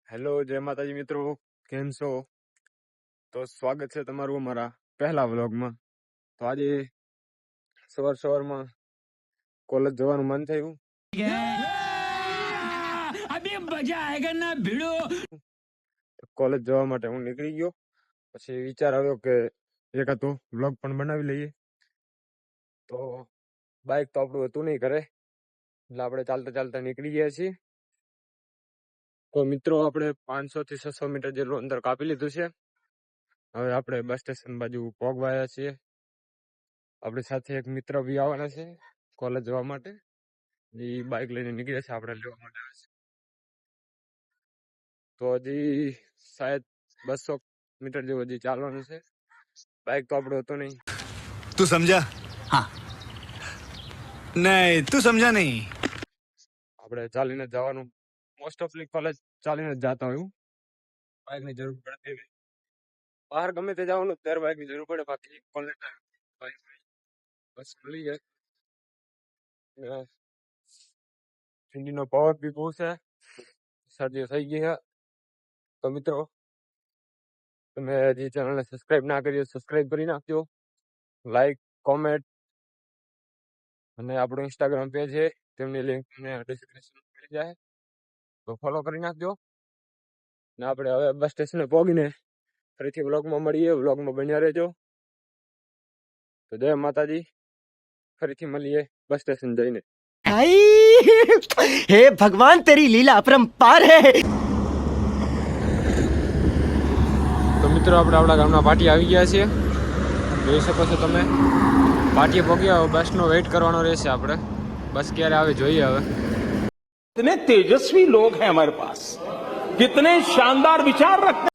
Hello, જય માતાજી મિત્રો, કેમ છો? તો સ્વાગત છે તમારું અમારા પહેલા વ્લોગમાં. તો આજે સવારમાં કોલેજ જવાનું મન થયું. કોલેજ જવા માટે હું નીકળી ગયો. પછી વિચાર આવ્યો કે એકાદો વ્લોગ પણ બનાવી લઈએ. તો બાઇક તો આપણું હતું નહીં ઘરે, એટલે આપણે ચાલતા ચાલતા નીકળી ગયા છીએ. તો મિત્રો આપણે 500 થી 600 મીટર જેટલું અંતર કાપી લીધું છે. હવે આપણે બસ સ્ટેશન બાજુ પહોંચવાયા છીએ. આપણી સાથે એક મિત્ર બી આવવાના છે કોલેજ જવા માટે. એ બાઇક લઈને નીકળ્યા છે, આપણે લેવા માટે આવે છે. તો હજી શાયદ 200 મીટર જેવું હજી ચાલવાનું છે. બાઇક તો આપણું હતું નહીં. તું સમજા? હા. નહીં, તું સમજા નહીં. આપણે ચાલીને જવાનું, મોસ્ટ ઓફલી કોલેજ ચાલીને જ જતા હોય. બાઇકની જરૂર પડે, બહાર ગમે તે જવાનું ત્યારે બાઇકની જરૂર પડે. બાકી કોલેજ બસ મળી જાય. ઠંડીનો પવન બી બહુ છે, શરદીઓ થઈ ગઈ છે. તો મિત્રો, તમે હજી ચેનલને સબસ્ક્રાઇબ ના કરી, સબસ્ક્રાઇબ કરી નાખજો. લાઈક, કોમેન્ટ અને આપણું ઇન્સ્ટાગ્રામ પેજ છે, તેમની લિંક ડિસ્ક્રિપ્શનમાં મળી જાય, તો ફોલો કરી નાખજો. ને આપણે હવે બસ સ્ટેશને પહોંચીને ફરીથી વ્લોગમાં મળીએ. વ્લોગમાં બન્યા રહેજો. તો જય માતાજી, ફરીથી મળીએ બસ સ્ટેશન જઈને. हे भगवान तेरी लीला अपरंपार है। તો મિત્રો, આપણે આપણા ગામના પાટી આવી ગયા છીએ, જોઈ શકો છો તમે. પાટીએ પહોંચ્યા, હવે બસનો વેઇટ કરવાનો રહેશે. આપણે બસ ક્યારે આવે જોઈએ હવે. कितने तेजस्वी लोग हैं हमारे पास, कितने शानदार विचार रखते हैं।